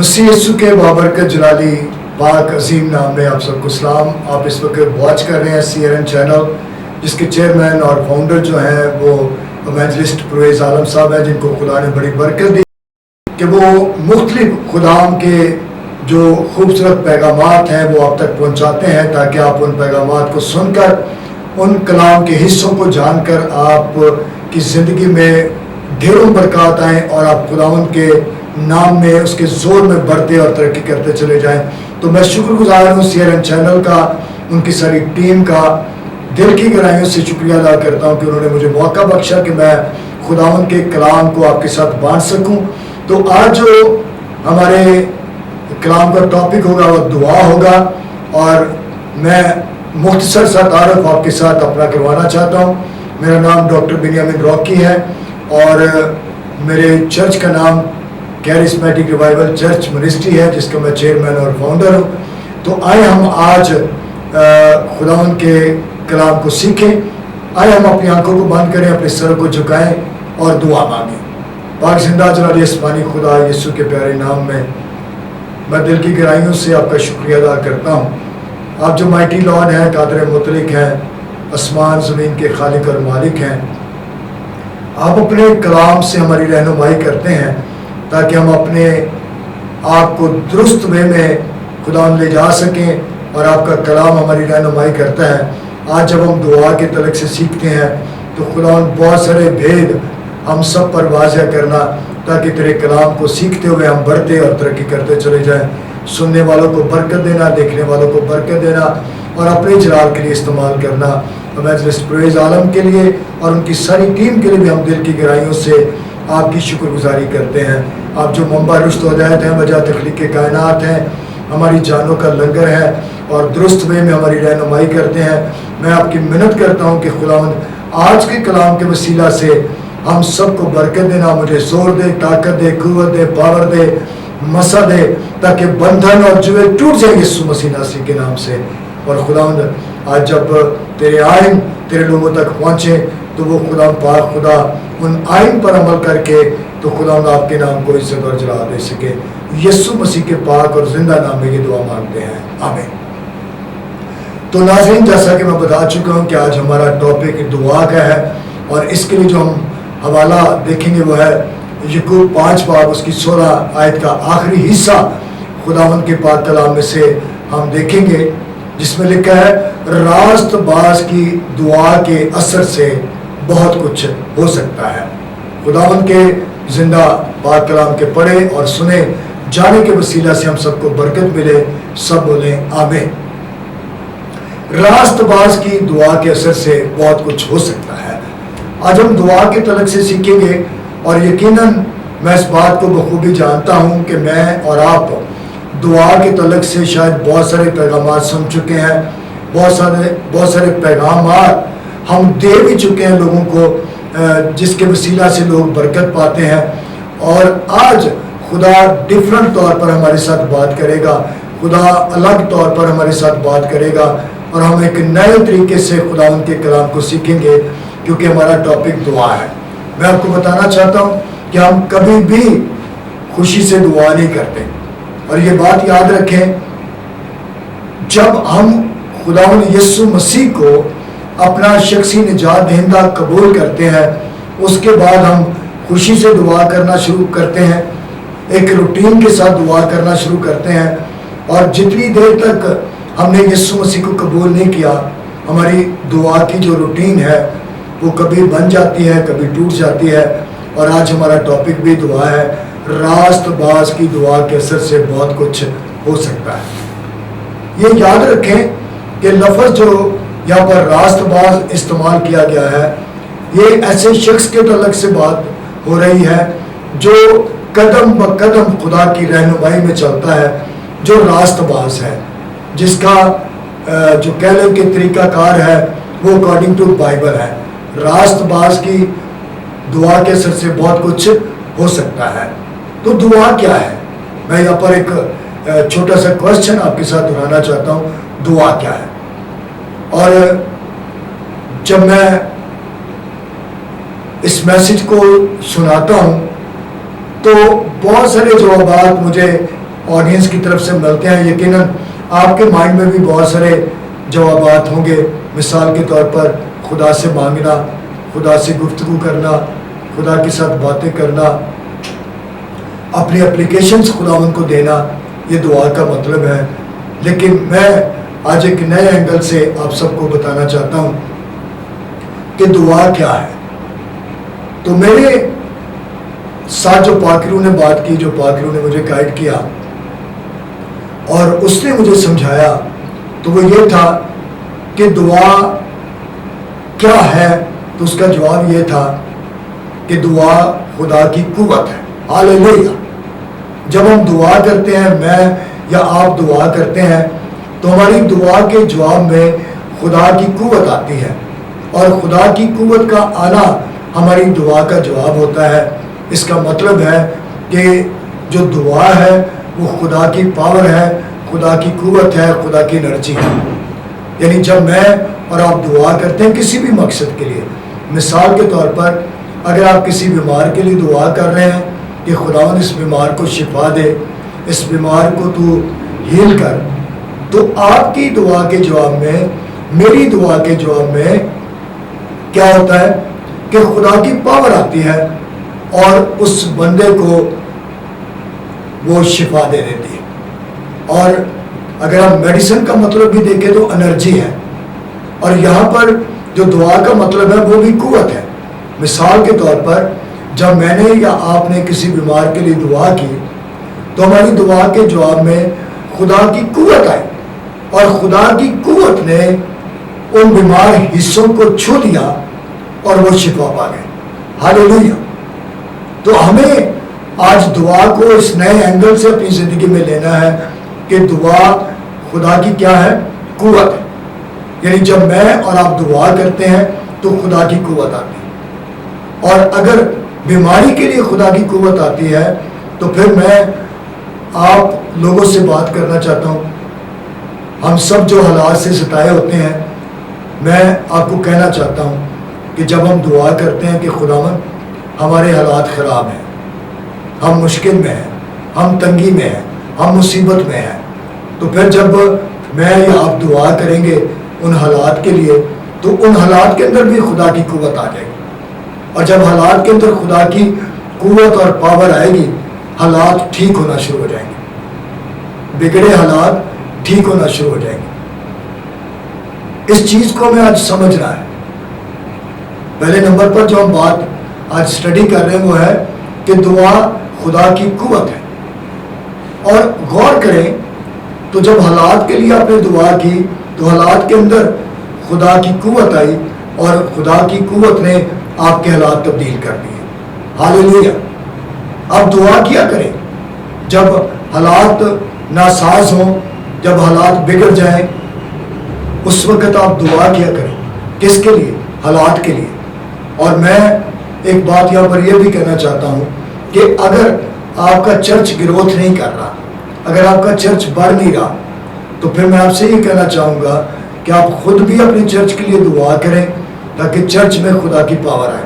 مسیح یسوع کے بابرکت جلالی پاک عظیم نام میں آپ سب کو سلام. آپ اس وقت واچ کر رہے ہیں CRN چینل، جس کے چیئرمین اور فاؤنڈر جو ہیں وہ ایونجلسٹ پرویز عالم صاحب ہیں، جن کو خدا نے بڑی برکت دی کہ وہ مختلف خداوند کے جو خوبصورت پیغامات ہیں وہ آپ تک پہنچاتے ہیں، تاکہ آپ ان پیغامات کو سن کر ان کلام کے حصوں کو جان کر آپ کی زندگی میں ڈھیروں برکات آئیں اور آپ خداوند کے نام میں اس کے زور میں بڑھتے اور ترقی کرتے چلے جائیں. تو میں شکر گزار ہوں CRN چینل کا، ان کی ساری ٹیم کا، دل کی گہرائیوں سے شکریہ ادا کرتا ہوں کہ انہوں نے مجھے موقع بخشا کہ میں خداوند کے کلام کو آپ کے ساتھ بانٹ سکوں. تو آج جو ہمارے کلام کا ٹاپک ہوگا وہ دعا ہوگا، اور میں مختصر سا تعارف آپ کے ساتھ اپنا کروانا چاہتا ہوں. میرا نام ڈاکٹر بنیامین راکی ہے اور میرے چرچ کا نام کیرسمیٹک ریوائول چرچ منسٹری ہے، جس کا میں چیئرمین اور فاؤنڈر ہوں. تو آئے ہم آج خداوند کے کلام کو سیکھیں. آئے ہم اپنی آنکھوں کو بند کریں، اپنے سر کو جھکائیں اور دعا مانگیں. پاک زندہ جلالی آسمانی خدا یسوع کے پیارے نام میں دل کی گہرائیوں سے آپ کا شکریہ ادا کرتا ہوں. آپ جو مائٹی لارڈ ہیں، قادر مطلق ہیں، آسمان زمین کے خالق اور مالک ہیں. آپ اپنے کلام سے ہماری رہنمائی کرتے ہیں تاکہ ہم اپنے آپ کو درست وے میں خدا لے جا سکیں، اور آپ کا کلام ہماری رہنمائی کرتا ہے. آج جب ہم دعا کے تعلق سے سیکھتے ہیں تو خدا بہت سارے بھید ہم سب پر واضح کرنا، تاکہ تیرے کلام کو سیکھتے ہوئے ہم بڑھتے اور ترقی کرتے چلے جائیں. سننے والوں کو برکت دینا، دیکھنے والوں کو برکت دینا، اور اپنے جلال کے لیے استعمال کرنا. ایونجلسٹ پرویز عالم کے لیے اور ان کی ساری ٹیم کے لیے بھی ہم دل کی گہرائیوں سے آپ کی شکر گزاری کرتے ہیں. آپ جو منبع رشت و ہدایت ہیں، وجہ تخلیق کائنات ہیں، ہماری جانوں کا لنگر ہے اور درست وے میں ہماری رہنمائی کرتے ہیں. میں آپ کی منت کرتا ہوں کہ خداوند آج کے کلام کے وسیلہ سے ہم سب کو برکت دینا، مجھے زور دے، طاقت دے، قوت دے، پاور دے، مسا دے، تاکہ بندھن اور جوے ٹوٹ جائیں یسوع مسیح ناصری کے نام سے. اور خداوند آج جب تیرے آئین تیرے لوگوں تک پہنچے تو وہ خدا پاک خدا ان آئین پر عمل کر کے تو خداوند آپ کے نام کو عزت اور جلال دے سکے. یسوع مسیح کے پاک اور زندہ نام میں یہ دعا مانگتے ہیں، آمین. تو ناظرین، جیسا کہ میں بتا چکا ہوں کہ آج ہمارا ٹاپک دعا کا ہے، اور اس کے لیے جو ہم حوالہ دیکھیں گے وہ ہے یعقوب 5 باب اس کی 16 آیت کا آخری حصہ. خداوند کے پاک کلام میں سے ہم دیکھیں گے، جس میں لکھا ہے راست باز کی دعا کے اثر سے بہت کچھ ہو سکتا ہے. خداوند کے زندہ پاک کلام کے پڑھے اور سنے جانے کے وسیلہ سے ہم سب کو برکت ملے. سب بولیں آمین. راست باز کی دعا کے اثر سے بہت کچھ ہو سکتا ہے. آج ہم دعا کے تعلق سے سیکھیں گے، اور یقیناً میں اس بات کو بخوبی جانتا ہوں کہ میں اور آپ دعا کے تعلق سے شاید بہت سارے پیغامات سن چکے ہیں، بہت سارے پیغامات ہم دے بھی چکے ہیں لوگوں کو، جس کے وسیلہ سے لوگ برکت پاتے ہیں. اور آج خدا ڈیفرنٹ طور پر ہمارے ساتھ بات کرے گا، خدا الگ طور پر ہمارے ساتھ بات کرے گا، اور ہم ایک نئے طریقے سے خدا ان کے کلام کو سیکھیں گے، کیونکہ ہمارا ٹاپک دعا ہے. میں آپ کو بتانا چاہتا ہوں کہ ہم کبھی بھی خوشی سے دعا نہیں کرتے، اور یہ بات یاد رکھیں، جب ہم خداوند یسوع مسیح کو اپنا شخصی نجات دہندہ قبول کرتے ہیں، اس کے بعد ہم خوشی سے دعا کرنا شروع کرتے ہیں، ایک روٹین کے ساتھ دعا کرنا شروع کرتے ہیں. اور جتنی دیر تک ہم نے یسوع مسیح کو قبول نہیں کیا، ہماری دعا کی جو روٹین ہے وہ کبھی بن جاتی ہے، کبھی ٹوٹ جاتی ہے. اور آج ہمارا ٹاپک بھی دعا ہے. راست باز کی دعا کے اثر سے بہت کچھ ہو سکتا ہے. یہ یاد رکھیں کہ لفظ جو یہاں پر راست باز استعمال کیا گیا ہے، یہ ایسے شخص کے تعلق سے بات ہو رہی ہے جو قدم بہ قدم خدا کی رہنمائی میں چلتا ہے، جو راست باز ہے، جس کا جو کہہ لیں کہ طریقہ کار ہے وہ اکارڈنگ ٹو بائبل ہے. راست باز کی دعا کے اثر سے بہت کچھ ہو سکتا ہے. تو دعا کیا ہے؟ میں یہاں پر ایک چھوٹا سا کوشچن آپ کے ساتھ دہرانا چاہتا ہوں، دعا کیا ہے؟ اور جب میں اس میسج کو سناتا ہوں تو بہت سارے جوابات مجھے آڈینس کی طرف سے ملتے ہیں، یقیناً آپ کے مائنڈ میں بھی بہت سارے جوابات ہوں گے. مثال کے طور پر خدا سے مانگنا، خدا سے گفتگو کرنا، خدا کے ساتھ باتیں کرنا، اپنی اپلیکیشنز خداوند کو دینا، یہ دعا کا مطلب ہے. لیکن میں آج ایک نئے اینگل سے آپ سب کو بتانا چاہتا ہوں کہ دعا کیا ہے. تو میرے ساتھ جو پاکرو نے بات کی، جو پاکرو نے مجھے گائیڈ کیا اور اس نے مجھے سمجھایا، تو وہ یہ تھا کہ دعا کیا ہے. تو اس کا جواب یہ تھا کہ دعا خدا کی قوت ہے. ہاللیلویا. جب ہم دعا کرتے ہیں، میں یا آپ دعا کرتے ہیں، تو ہماری دعا کے جواب میں خدا کی قوت آتی ہے، اور خدا کی قوت کا آنا ہماری دعا کا جواب ہوتا ہے. اس کا مطلب ہے کہ جو دعا ہے وہ خدا کی پاور ہے، خدا کی قوت ہے، خدا کی انرجی ہے. یعنی جب میں اور آپ دعا کرتے ہیں کسی بھی مقصد کے لیے، مثال کے طور پر اگر آپ کسی بیمار کے لیے دعا کر رہے ہیں کہ خداوند اس بیمار کو شفا دے، اس بیمار کو تو ہیل کر، تو آپ کی دعا کے جواب میں، میری دعا کے جواب میں کیا ہوتا ہے کہ خدا کی پاور آتی ہے اور اس بندے کو وہ شفا دے دیتی ہے. اور اگر آپ میڈیسن کا مطلب بھی دیکھیں تو انرجی ہے، اور یہاں پر جو دعا کا مطلب ہے وہ بھی قوت ہے. مثال کے طور پر جب میں نے یا آپ نے کسی بیمار کے لیے دعا کی، تو ہماری دعا کے جواب میں خدا کی قوت آئی، اور خدا کی قوت نے ان بیمار حصوں کو چھو لیا اور وہ شفا پا گئے. ہاللیلویا. تو ہمیں آج دعا کو اس نئے اینگل سے اپنی زندگی میں لینا ہے کہ دعا خدا کی کیا ہے؟ قوت ہے. یعنی جب میں اور آپ دعا کرتے ہیں تو خدا کی قوت آتی ہے، اور اگر بیماری کے لیے خدا کی قوت آتی ہے تو پھر میں آپ لوگوں سے بات کرنا چاہتا ہوں. ہم سب جو حالات سے ستائے ہوتے ہیں، میں آپ کو کہنا چاہتا ہوں کہ جب ہم دعا کرتے ہیں کہ خداوند ہمارے حالات خراب ہیں، ہم مشکل میں ہیں، ہم تنگی میں ہیں، ہم مصیبت میں ہیں، تو پھر جب میں یا آپ دعا کریں گے ان حالات کے لیے، تو ان حالات کے اندر بھی خدا کی قوت آ جائے گی. اور جب حالات کے اندر خدا کی قوت اور پاور آئے گی، حالات ٹھیک ہونا شروع ہو جائیں گے، بگڑے حالات ٹھیک ہونا شروع ہو جائیں گے. اس چیز کو ہمیں آج سمجھنا ہے. پہلے نمبر پر جو ہم بات آج سٹڈی کر رہے ہیں وہ ہے کہ دعا خدا کی قوت ہے. اور غور کریں تو جب حالات کے لیے آپ نے دعا کی تو حالات کے اندر خدا کی قوت آئی، اور خدا کی قوت نے آپ کے حالات تبدیل کر دیے. ہاللیلویا. اب دعا کیا کریں جب حالات ناساز ہوں، جب حالات بگڑ جائیں، اس وقت آپ دعا کیا کریں. کس کے لیے؟ حالات کے لیے. اور میں ایک بات یہاں پر یہ بھی کہنا چاہتا ہوں کہ اگر آپ کا چرچ گروتھ نہیں کر رہا، اگر آپ کا چرچ بڑھ نہیں رہا، تو پھر میں آپ سے یہ کہنا چاہوں گا کہ آپ خود بھی اپنے چرچ کے لیے دعا کریں تاکہ چرچ میں خدا کی پاور آئے.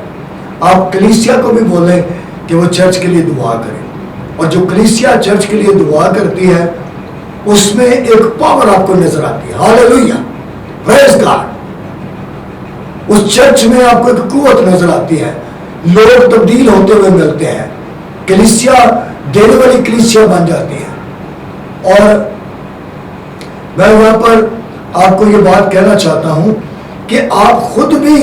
آپ کلیسیا کو بھی بولیں کہ وہ چرچ کے لیے دعا کریں، اور جو کلیسیا چرچ کے لیے دعا کرتی ہے اس میں ایک پاور آپ کو نظر آتی ہے. ہاللیلویا. پریز گاڈ. اس چرچ میں آپ کو ایک قوت نظر آتی ہے، لوگ تبدیل ہوتے ہوئے ملتے ہیں، کلیسیا دینے والی کلیسیا بن جاتی ہے. اور میں یہاں پر آپ کو یہ بات کہنا چاہتا ہوں کہ آپ خود بھی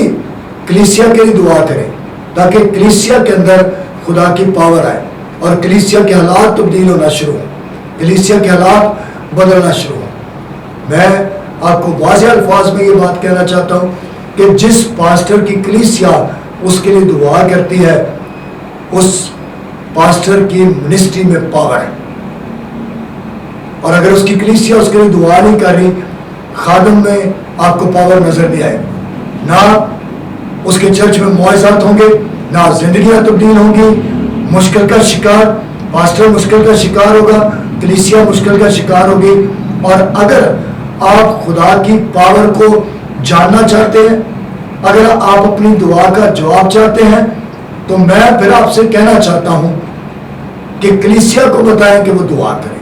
کلیسیا کے لیے دعا کریں تاکہ کلیسیا کے اندر خدا کی پاور آئے اور کلیسیا کے حالات تبدیل ہونا شروع ہوں، کلیسیا کے حالات بدلنا شروع ہوں. میں آپ کو واضح الفاظ میں یہ بات کہنا چاہتا ہوں کہ جس پاسٹر کی کلیسیا اس کے لیے دعا کرتی ہے، اس پاسٹر کی منسٹری میں پاور ہے. اور اگر اس کی کلیسیا اس کے لیے دعا نہیں کر رہی، خادم میں آپ کو پاور نظر نہیں آئے، نہ اس کے چرچ میں معجزات ہوں گے، نہ زندگیاں تبدیل ہوں گی. مشکل کا شکار پاسٹر مشکل کا شکار ہوگا، کلیسیا مشکل کا شکار ہوگی. اور اگر آپ خدا کی پاور کو جاننا چاہتے ہیں، اگر آپ اپنی دعا کا جواب چاہتے ہیں، تو میں پھر آپ سے کہنا چاہتا ہوں کہ کلیسیا کو بتائیں کہ وہ دعا کریں.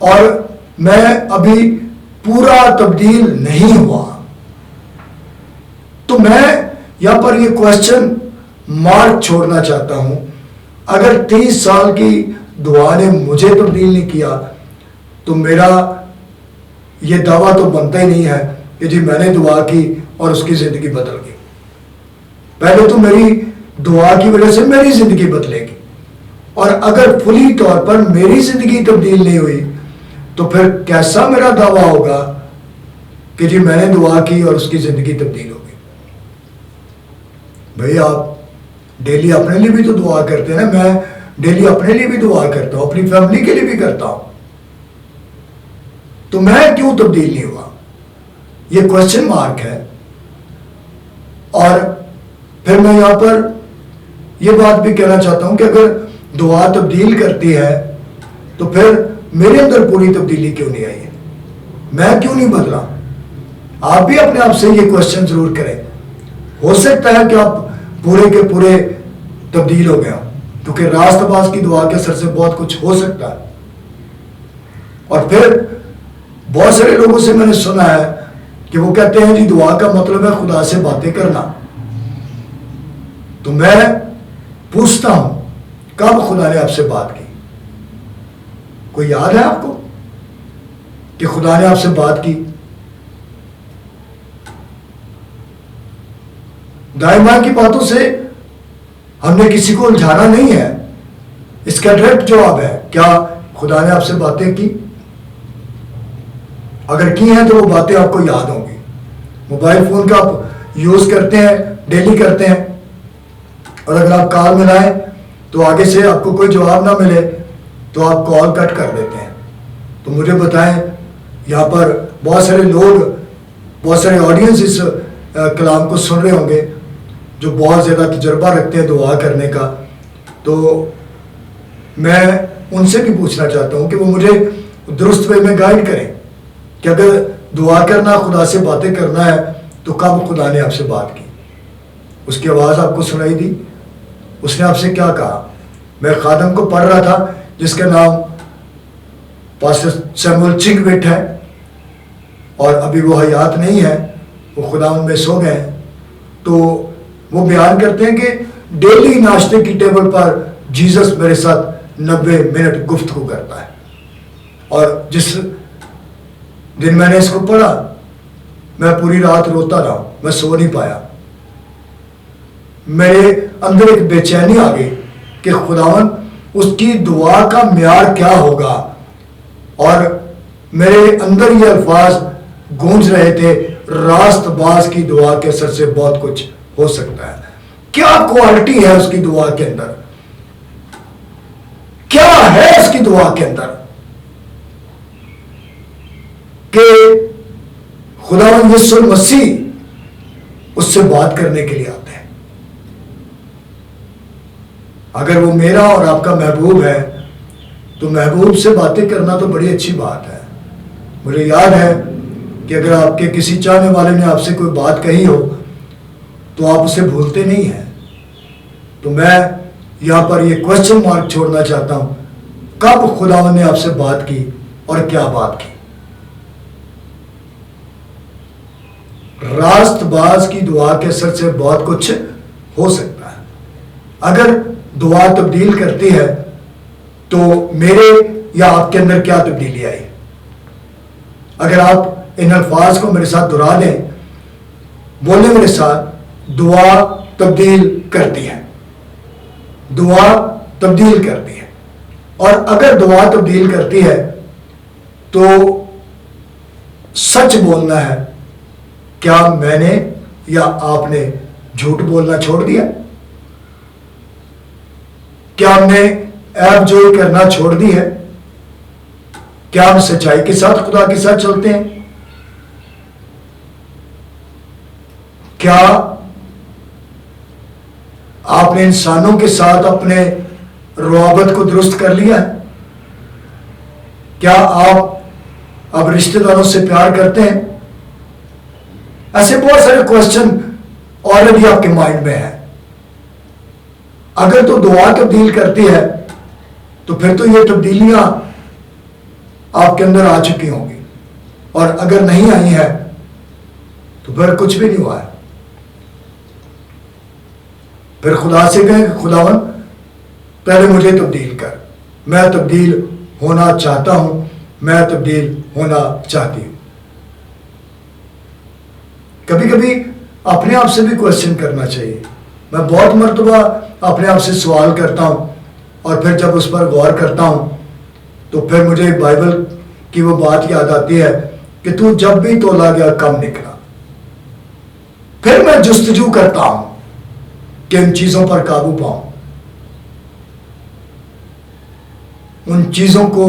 اور میں ابھی پورا تبدیل نہیں ہوا، تو میں یہاں پر یہ کوشچن مارک چھوڑنا چاہتا ہوں. اگر 30 سال کی دعا نے مجھے تبدیل نہیں کیا تو میرا یہ دعویٰ تو بنتا ہی نہیں ہے کہ جی میں نے دعا کی اور اس کی زندگی بدل گئی. پہلے تو میری دعا کی وجہ سے میری زندگی بدلے گی، اور اگر فلی طور پر میری زندگی تبدیل نہیں ہوئی تو پھر کیسا میرا دعویٰ ہوگا کہ جی میں نے دعا کی اور اس کی زندگی تبدیل ہو گئی. بھئی آپ ڈیلی اپنے لیے بھی تو دعا کرتے ہیں نا. میں ڈیلی اپنے لیے بھی دعا کرتا ہوں، اپنی فیملی کے لیے بھی کرتا ہوں، تو میں کیوں تبدیل نہیں ہوا؟ یہ کوشچن مارک ہے. اور پھر میں یہاں پر یہ بات بھی کہنا چاہتا ہوں کہ اگر دعا تبدیل کرتی ہے تو پھر میرے اندر پوری تبدیلی کیوں نہیں آئی ہے؟ میں کیوں نہیں بدلا؟ آپ بھی اپنے آپ سے یہ کوشچن ضرور کریں. ہو سکتا ہے کہ آپ پورے کے پورے تبدیل ہو گئے ہوں، کیونکہ راست باز کی دعا کے اثر سے بہت کچھ ہو سکتا ہے. اور پھر بہت سارے لوگوں سے میں نے سنا ہے کہ وہ کہتے ہیں جی دعا کا مطلب ہے خدا سے باتیں کرنا. تو میں پوچھتا ہوں کب خدا نے آپ سے بات کی؟ کوئی یاد ہے آپ کو کہ خدا نے آپ سے بات کی؟ دائیں بائیں کی باتوں سے ہم نے کسی کو الجھانا نہیں ہے. اس کا ڈائریکٹ جواب ہے کیا خدا نے آپ سے باتیں کی؟ اگر کی ہیں تو وہ باتیں آپ کو یاد ہوں گی. موبائل فون کا آپ یوز کرتے ہیں، ڈیلی کرتے ہیں، اور اگر آپ کال ملائیں تو آگے سے آپ کو کوئی جواب نہ ملے تو آپ کال کٹ کر دیتے ہیں. تو مجھے بتائیں، یہاں پر بہت سارے لوگ، بہت سارے آڈینس اس کلام کو سن رہے ہوں گے جو بہت زیادہ تجربہ رکھتے ہیں دعا کرنے کا. تو میں ان سے بھی پوچھنا چاہتا ہوں کہ وہ مجھے درست وے میں گائیڈ کریں کہ اگر دعا کرنا، خدا سے باتیں کرنا ہے تو کب خدا نے آپ سے بات کی؟ اس کی آواز آپ کو سنائی دی؟ اس نے آپ سے کیا کہا؟ میں خادم کو پڑھ رہا تھا جس کا نام پاسٹر سیمول چنگویٹ ہے، اور ابھی وہ حیات نہیں ہے، وہ خدا ان میں سو گئے ہیں. تو وہ بیان کرتے ہیں کہ ڈیلی ناشتے کی ٹیبل پر جیزس میرے ساتھ 90 منٹ گفتگو کرتا ہے. اور جس دن میں نے اس کو پڑھا میں پوری رات روتا رہا، میں سو نہیں پایا. میرے اندر ایک بے چینی آ گئی کہ خداوند اس کی دعا کا معیار کیا ہوگا. اور میرے اندر یہ الفاظ گونج رہے تھے، راست باز کی دعا کے اثر سے بہت کچھ ہو سکتا ہے. کیا کوالٹی ہے اس کی دعا کے اندر؟ کیا ہے اس کی دعا کے اندر کہ خداوند یسوع مسیح اس سے بات کرنے کے لیے آتے ہیں؟ اگر وہ میرا اور آپ کا محبوب ہے تو محبوب سے باتیں کرنا تو بڑی اچھی بات ہے. مجھے یاد ہے کہ اگر آپ کے کسی چاہنے والے نے آپ سے کوئی بات کہی ہو تو آپ اسے بھولتے نہیں ہیں. تو میں یہاں پر یہ کوشچن مارک چھوڑنا چاہتا ہوں، کب خداوند نے آپ سے بات کی اور کیا بات کی؟ راست باز کی دعا کے اثر سے بہت کچھ ہو سکتا ہے. اگر دعا تبدیل کرتی ہے تو میرے یا آپ کے اندر کیا تبدیلی آئی؟ اگر آپ ان الفاظ کو میرے ساتھ دہرا دیں، بولیں میرے ساتھ، دعا تبدیل کرتی ہے. دعا تبدیل کرتی ہے. اور اگر دعا تبدیل کرتی ہے تو سچ بولنا ہے. کیا میں نے یا آپ نے جھوٹ بولنا چھوڑ دیا؟ کیا ہم نے عیب جوئی کرنا چھوڑ دی ہے؟ کیا ہم سچائی کے ساتھ خدا کے ساتھ چلتے ہیں؟ کیا آپ نے انسانوں کے ساتھ اپنے روابط کو درست کر لیا ہے؟ کیا آپ اب رشتہ داروں سے پیار کرتے ہیں؟ ایسے بہت سارے کوشچن آلریڈی آپ کے مائنڈ میں ہیں. اگر تو دعا تبدیل کرتی ہے تو پھر تو یہ تبدیلیاں آپ کے اندر آ چکی ہوں گی، اور اگر نہیں آئی ہیں تو پھر کچھ بھی نہیں ہوا ہے. پھر خدا سے کہیں کہ خداوند پہلے مجھے تبدیل کر، میں تبدیل ہونا چاہتا ہوں، میں تبدیل ہونا چاہتی ہوں. کبھی کبھی اپنے آپ سے بھی کوشچن کرنا چاہیے. میں بہت مرتبہ اپنے آپ سے سوال کرتا ہوں، اور پھر جب اس پر غور کرتا ہوں تو پھر مجھے بائبل کی وہ بات یاد آتی ہے کہ تو جب بھی تولا گیا کم نکلا. پھر میں جستجو کرتا ہوں کہ ان چیزوں پر قابو پاؤں، ان چیزوں کو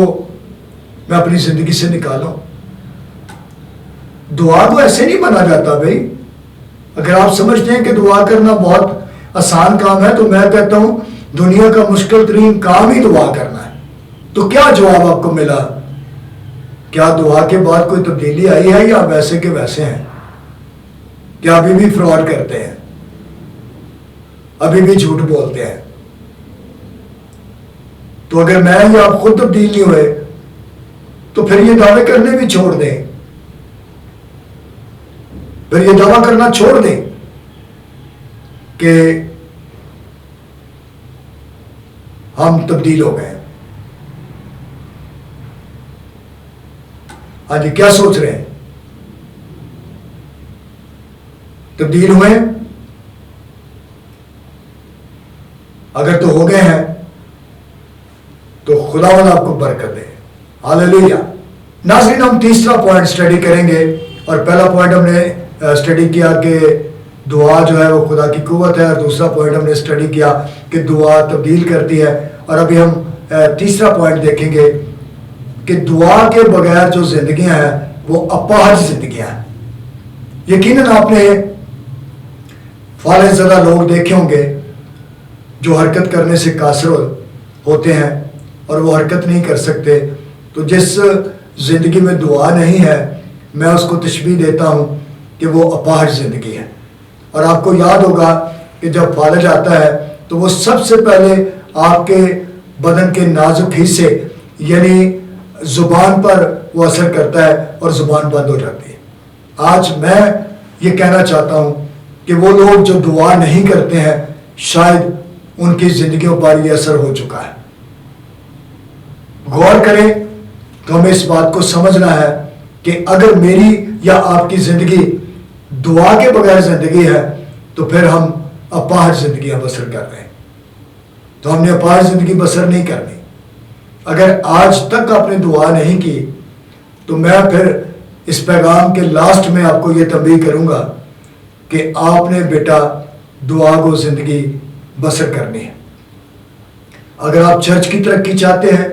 میں اپنی زندگی سے نکالوں. دعا کو ایسے نہیں بنا جاتا بھائی. اگر آپ سمجھتے ہیں کہ دعا کرنا بہت آسان کام ہے تو میں کہتا ہوں دنیا کا مشکل ترین کام ہی دعا کرنا ہے. تو کیا جواب آپ کو ملا؟ کیا دعا کے بعد کوئی تبدیلی آئی ہے یا ویسے کے ویسے ہیں؟ کیا ابھی بھی فراڈ کرتے ہیں؟ ابھی بھی جھوٹ بولتے ہیں؟ تو اگر میں یا آپ خود تبدیل نہیں ہوئے تو پھر یہ دعوے کرنے بھی چھوڑ دیں، پھر یہ دعویٰ کرنا چھوڑ دیں کہ ہم تبدیل ہو گئے. ہاں جی، کیا سوچ رہے ہیں؟ تبدیل ہوئے؟ اگر تو ہو گئے ہیں تو خداوند آپ کو برکت دے. ہاللیلویا. ناظرین، ہم تیسرا پوائنٹ سٹڈی کریں گے، اور پہلا پوائنٹ ہم نے سٹڈی کیا کہ دعا جو ہے وہ خدا کی قوت ہے، اور دوسرا پوائنٹ ہم نے سٹڈی کیا کہ دعا تبدیل کرتی ہے. اور ابھی ہم تیسرا پوائنٹ دیکھیں گے کہ دعا کے بغیر جو زندگیاں ہیں وہ اپاہج زندگیاں ہیں. یقیناً آپ نے فالح زدہ لوگ دیکھے ہوں گے جو حرکت کرنے سے قاصر ہوتے ہیں اور وہ حرکت نہیں کر سکتے. تو جس زندگی میں دعا نہیں ہے میں اس کو تشبیہ دیتا ہوں کہ وہ اپاہج زندگی ہے. اور آپ کو یاد ہوگا کہ جب فالج آتا ہے تو وہ سب سے پہلے آپ کے بدن کے نازک حصے یعنی زبان پر وہ اثر کرتا ہے اور زبان بند ہو جاتی ہے. آج میں یہ کہنا چاہتا ہوں کہ وہ لوگ جو دعا نہیں کرتے ہیں شاید ان کی زندگیوں پر یہ اثر ہو چکا ہے. غور کریں تو ہمیں اس بات کو سمجھنا ہے کہ اگر میری یا آپ کی زندگی دعا کے بغیر زندگی ہے تو پھر ہم اپاہج زندگیاں بسر کر رہے ہیں. تو ہم نے اپاہج زندگی بسر نہیں کرنی. اگر آج تک آپ نے دعا نہیں کی تو میں پھر اس پیغام کے لاسٹ میں آپ کو یہ تنبیہ کروں گا کہ آپ نے بیٹا دعا کو زندگی بسر کرنی ہے. اگر آپ چرچ کی ترقی چاہتے ہیں،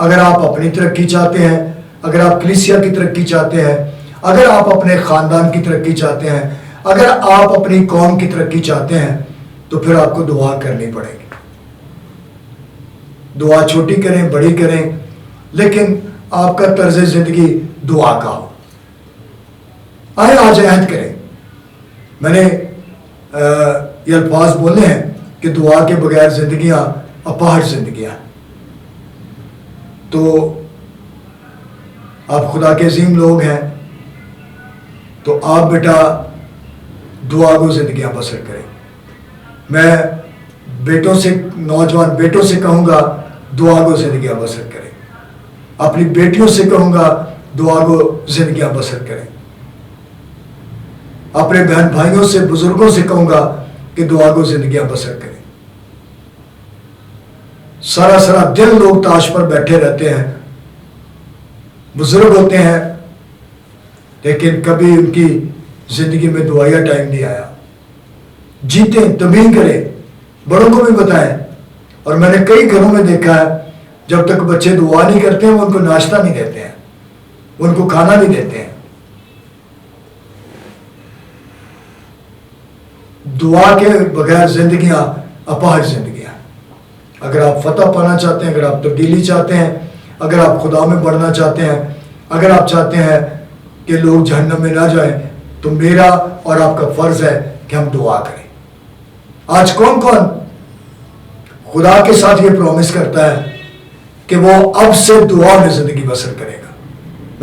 اگر آپ اپنی ترقی چاہتے ہیں، اگر آپ کلیسیا کی ترقی چاہتے ہیں، اگر آپ اپنے خاندان کی ترقی چاہتے ہیں، اگر آپ اپنی قوم کی ترقی چاہتے ہیں تو پھر آپ کو دعا کرنی پڑے گی. دعا چھوٹی کریں بڑی کریں لیکن آپ کا طرز زندگی دعا کا ہو. آئے آج عہد کریں. میں نے یہ الفاظ بولے ہیں کہ دعا کے بغیر زندگیاں اپاہج زندگیاں. تو آپ خدا کے عظیم لوگ ہیں تو آپ بیٹا دعا کو زندگیاں بسر کریں. میں بیٹوں سے، نوجوان بیٹوں سے کہوں گا دعا کو زندگیاں بسر کریں. اپنی بیٹیوں سے کہوں گا دعا کو زندگیاں بسر کریں. اپنے بہن بھائیوں سے، بزرگوں سے کہوں گا کہ دعا کو زندگیاں بسر کریں. سارا دن لوگ تاش پر بیٹھے رہتے ہیں، بزرگ ہوتے ہیں لیکن کبھی ان کی زندگی میں دعائیا ٹائم نہیں آیا. جیتیں، تمرین کریں، بڑوں کو بھی بتائیں. اور میں نے کئی گھروں میں دیکھا ہے جب تک بچے دعا نہیں کرتے ہیں وہ ان کو ناشتہ نہیں دیتے ہیں، وہ ان کو کھانا نہیں دیتے ہیں. دعا کے بغیر زندگیاں اپاہج زندگیاں. اگر آپ فتح پانا چاہتے ہیں، اگر آپ تبدیلی چاہتے ہیں، اگر آپ خدا میں بڑھنا چاہتے ہیں، اگر آپ چاہتے ہیں کہ لوگ جہنم میں نہ جائیں تو میرا اور آپ کا فرض ہے کہ ہم دعا کریں. آج کون کون خدا کے ساتھ یہ پرومس کرتا ہے کہ وہ اب سے دعا میں زندگی بسر کرے گا؟